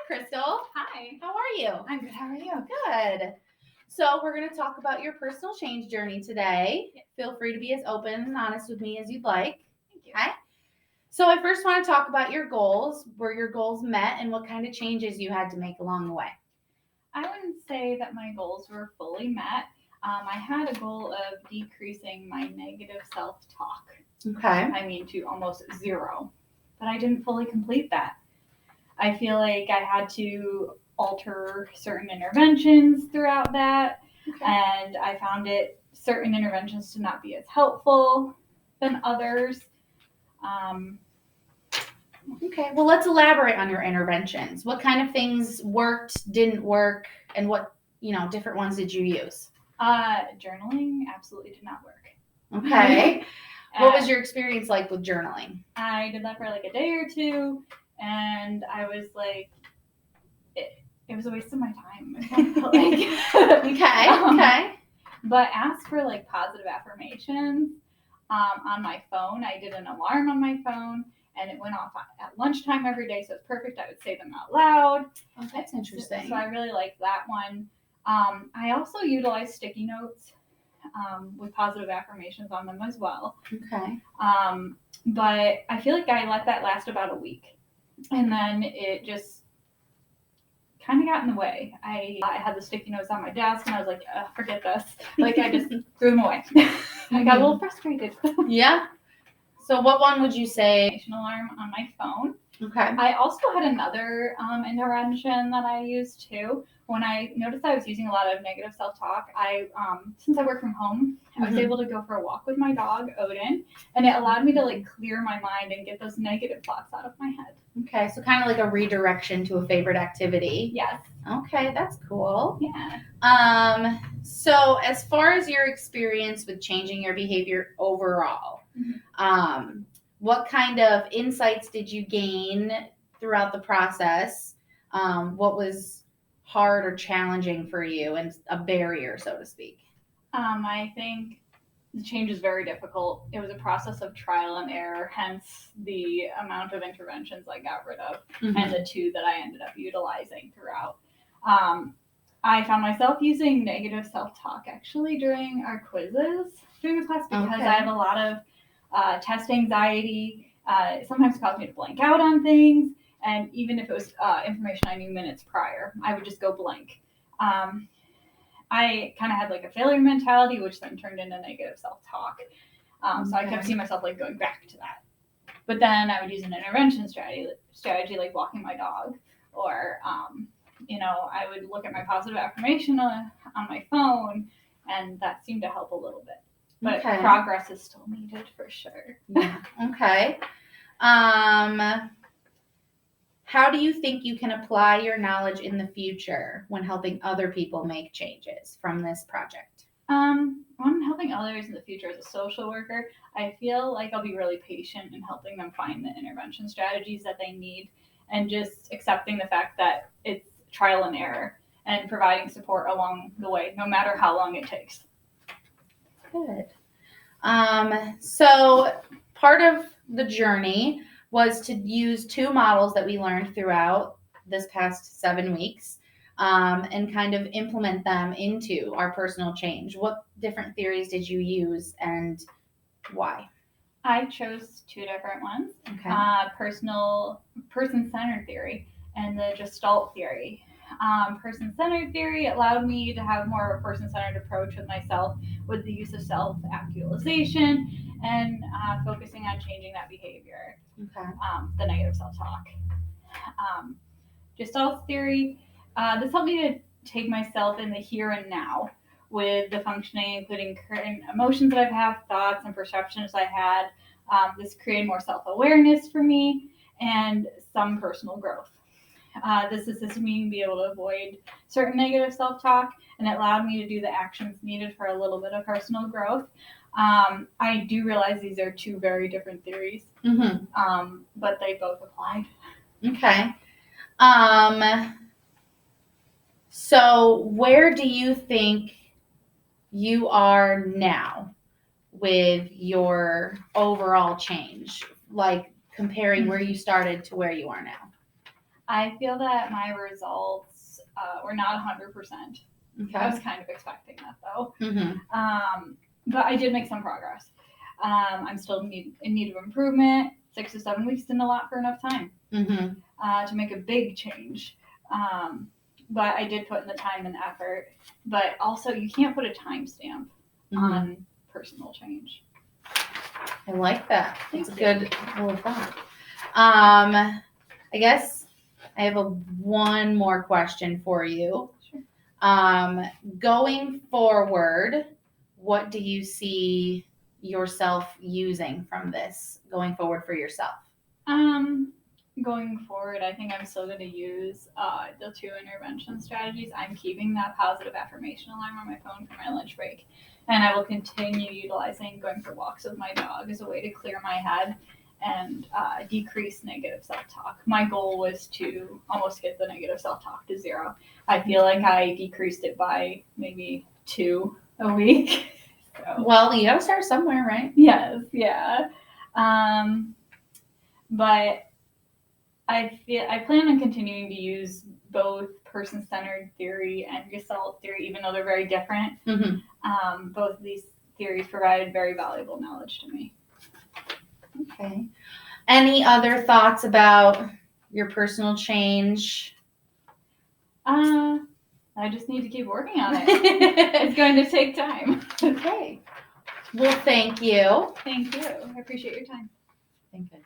Crystal. Hi. How are you? I'm good. How are you? Good. So, we're going to talk about your personal change journey today. Feel free to be as open and honest with me as you'd like. Thank you. Okay. So, I first want to talk about your goals. Were your goals met and what kind of changes you had to make along the way? I wouldn't say that my goals were fully met. I had a goal of decreasing my negative self talk. Okay. I mean, to almost zero. But I didn't fully complete that. I feel like I had to alter certain interventions throughout that. Okay. And I found certain interventions to not be as helpful than others. Okay. Well, let's elaborate on your interventions. What kind of things worked, didn't work, and what, different ones did you use? Journaling absolutely did not work. Okay. What was your experience like with journaling? I did that for like a day or two, and I was like, it was a waste of my time. Okay. But as for like positive affirmations, on my phone, I did an alarm on my phone, and it went off at lunchtime every day, so it's perfect. I would say them out loud. Oh, that's interesting. So I really liked that one. I also utilized sticky notes with positive affirmations on them as well. Okay. But I feel like I let that last about a week, and then it just kind of got in the way. I had the sticky notes on my desk, and I was like, forget this. Like, I just threw them away. I got a little frustrated. Yeah. So what one would you say? Alarm on my phone. Okay. I also had another intervention that I used too. When I noticed I was using a lot of negative self-talk, since I work from home, I was able to go for a walk with my dog, Odin, and it allowed me to like clear my mind and get those negative thoughts out of my head. Okay, so kind of like a redirection to a favorite activity. Yes. Okay, that's cool. Yeah. So as far as your experience with changing your behavior overall, what kind of insights did you gain throughout the process? What was hard or challenging for you and a barrier, so to speak? I think the change is very difficult. It was a process of trial and error, hence the amount of interventions I got rid of and the two that I ended up utilizing throughout. I found myself using negative self-talk actually during our quizzes during the class because I have a lot of test anxiety. It sometimes caused me to blank out on things, and even if it was information I knew minutes prior, I would just go blank. I kind of had like a failure mentality, which then turned into negative self-talk. So I kept seeing myself like going back to that. But then I would use an intervention strategy like walking my dog, or I would look at my positive affirmation on my phone, and that seemed to help a little bit. But progress is still needed for sure. Yeah. Okay. How do you think you can apply your knowledge in the future when helping other people make changes from this project? When I'm helping others in the future as a social worker, I feel like I'll be really patient in helping them find the intervention strategies that they need, and just accepting the fact that it's trial and error and providing support along the way, no matter how long it takes. Good. So part of the journey was to use two models that we learned throughout this past 7 weeks and kind of implement them into our personal change. What different theories did you use and why? I chose two different ones. Okay. Person-centered theory and the Gestalt theory. Person-centered theory allowed me to have more of a person-centered approach with myself with the use of self-actualization and focusing on changing that behavior. Okay. The negative self-talk. Gestalt theory, this helped me to take myself in the here and now with the functioning, including current emotions that I've had, thoughts and perceptions I had. This created more self-awareness for me and some personal growth. This assisted me to be able to avoid certain negative self-talk, and it allowed me to do the actions needed for a little bit of personal growth. I do realize these are two very different theories, but they both applied. Okay. So where do you think you are now with your overall change, like comparing where you started to where you are now? I feel that my results were not 100%. I Okay. was kind of expecting that though. Mm-hmm. But I did make some progress. I'm still in need of improvement. 6 to 7 weeks isn't a lot for enough time Mm-hmm. to make a big change. But I did put in the time and effort. But also, you can't put a timestamp on personal change. I like that. It's a Thank good rule of thumb. I guess I have one more question for you. Sure. Going forward, what do you see yourself using from this going forward for yourself? Going forward, I think I'm still going to use the 2 intervention strategies. I'm keeping that positive affirmation alarm on my phone for my lunch break. And I will continue utilizing going for walks with my dog as a way to clear my head and decrease negative self-talk. My goal was to almost get the negative self-talk to 0. I feel like I decreased it by maybe 2 a week. So, Well, you gotta start somewhere, right? yes, yeah. But I plan on continuing to use both person-centered theory and Gestalt theory, even though they're very different. Mm-hmm. Both of these theories provided very valuable knowledge to me. Okay. Any other thoughts about your personal change? I just need to keep working on it. It's going to take time. Okay. Well, thank you. Thank you. I appreciate your time. Thank you.